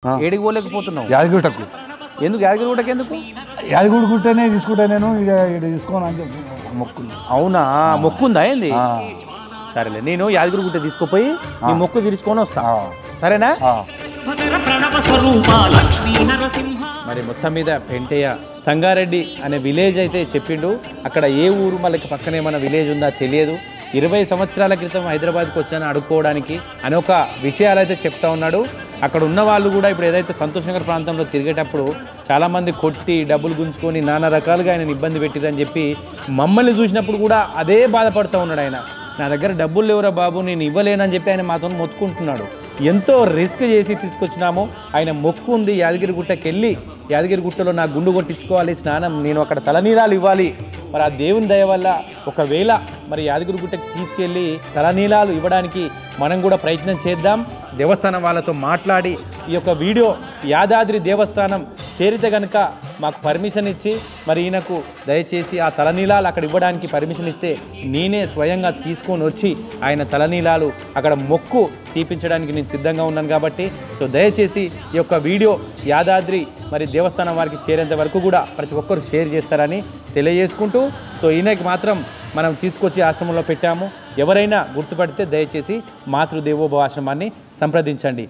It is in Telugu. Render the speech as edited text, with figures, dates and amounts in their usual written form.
ఏడికి పోలేకపోతున్నావు? యాదగిరిగుట్టకు. ఎందుకు యాదగిరిగుట్టకి ఎందుకు? యాదగిరిగుట్టనే తీసుకుంటా నేను, ఇక్కడ తీసుకోను అని చెప్పి మొక్కుంది. అవునా, మొక్కుందా ఏంది? సరేలే, నేను యాదగిరిగుట్ట తీసుకుపోయి నీ మొక్కు తీర్చుకొని వస్తా, సరేనా? మరి మొత్తం మీద పెంటయ్య సంగారెడ్డి అనే విలేజ్ అయితే చెప్పిండు. అక్కడ ఏ ఊరు మళ్ళీ పక్కనే మన విలేజ్ ఉందా తెలియదు. 20 సంవత్సరాల క్రితం హైదరాబాద్కి వచ్చాను అడుక్కోవడానికి అని ఒక విషయాలు అయితే చెప్తా ఉన్నాడు. అక్కడ ఉన్న వాళ్ళు కూడా ఇప్పుడు ఏదైతే సంతోష్ నగర్ ప్రాంతంలో తిరిగేటప్పుడు చాలామంది కొట్టి డబ్బులు గుంజుకొని నానా రకాలుగా ఆయన ఇబ్బంది పెట్టిందని చెప్పి మమ్మల్ని చూసినప్పుడు కూడా అదే బాధపడుతూ ఉన్నాడు. ఆయన నా దగ్గర డబ్బులు లేవురా బాబు, నేను ఇవ్వలేనని చెప్పి ఆయన మాతో మొత్తుకుంటున్నాడు. ఎంతో రిస్క్ చేసి తీసుకొచ్చినాము. ఆయన మొక్కు ఉంది, యాదగిరిగుట్టకి వెళ్ళి యాదగిరిగుట్టలో నా గుండు కొట్టించుకోవాలి, స్నానం, నేను అక్కడ తలనీలాలు ఇవ్వాలి. మరి ఆ దేవుని దయ వల్ల ఒకవేళ మరి యాదగిరిగుట్టకి తీసుకెళ్ళి తలనీలాలు ఇవ్వడానికి మనం కూడా ప్రయత్నం చేద్దాం. దేవస్థానం వాళ్ళతో మాట్లాడి ఈ యొక్క వీడియో యాదాద్రి దేవస్థానం చేరితే కనుక మాకు పర్మిషన్ ఇచ్చి మరి ఈయనకు దయచేసి ఆ తలనీలాలు అక్కడ ఇవ్వడానికి పర్మిషన్ ఇస్తే నేనే స్వయంగా తీసుకొని వచ్చి ఆయన తలనీలాలు అక్కడ మొక్కు తీపించడానికి నేను సిద్ధంగా ఉన్నాను. కాబట్టి సో దయచేసి ఈ యొక్క వీడియో యాదాద్రి మరి దేవస్థానం వారికి చేరేంత వరకు కూడా ప్రతి ఒక్కరు షేర్ చేస్తారని తెలియజేసుకుంటూ, సో ఈయనకి మాత్రం మనం తీసుకొచ్చి ఆశ్రమంలో పెట్టాము. ఎవరైనా గుర్తుపడితే దయచేసి మాతృదేవోభవ ఆశ్రమాన్ని సంప్రదించండి.